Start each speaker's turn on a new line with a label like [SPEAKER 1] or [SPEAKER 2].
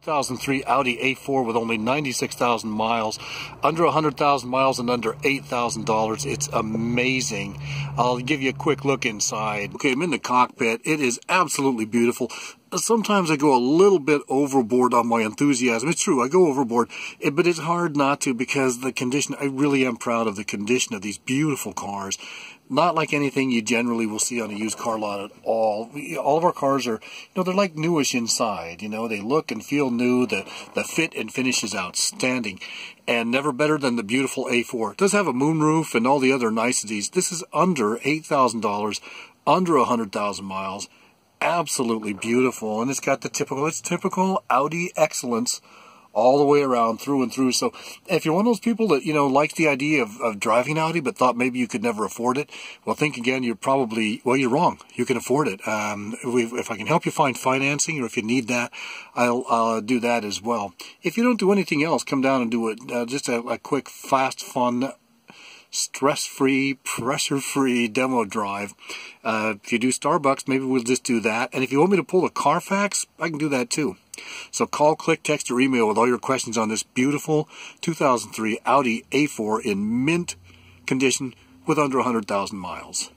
[SPEAKER 1] 2003 Audi A4 with only 96,000 miles, under 100,000 miles and under $8,000. It's amazing. I'll give you a quick look inside. Okay, I'm in the cockpit. It is absolutely beautiful. Sometimes I go a little bit overboard on my enthusiasm. It's true, I go overboard, but it's hard not to because the condition, I really am proud of the condition of these beautiful cars. Not like anything you generally will see on a used car lot at all. All of our cars are, they're like newish inside. They look and feel new. The fit and finish is outstanding. And never better than the beautiful A4. It does have a moonroof and all the other niceties. This is under $8,000, under 100,000 miles. Absolutely beautiful. And it's got the typical Audi excellence all the way around, through and through. So if you're one of those people that, likes the idea of driving Audi but thought maybe you could never afford it, well, think again. You're probably, you're wrong. You can afford it. If I can help you find financing, or if you need that, I'll do that as well. If you don't do anything else, come down and do it. Just a quick, fast, fun, stress-free, pressure-free demo drive. If you do Starbucks, maybe we'll just do that. And if you want me to pull a Carfax, I can do that too. So call, click, text, or email with all your questions on this beautiful 2003 Audi A4 in mint condition with under 100,000 miles.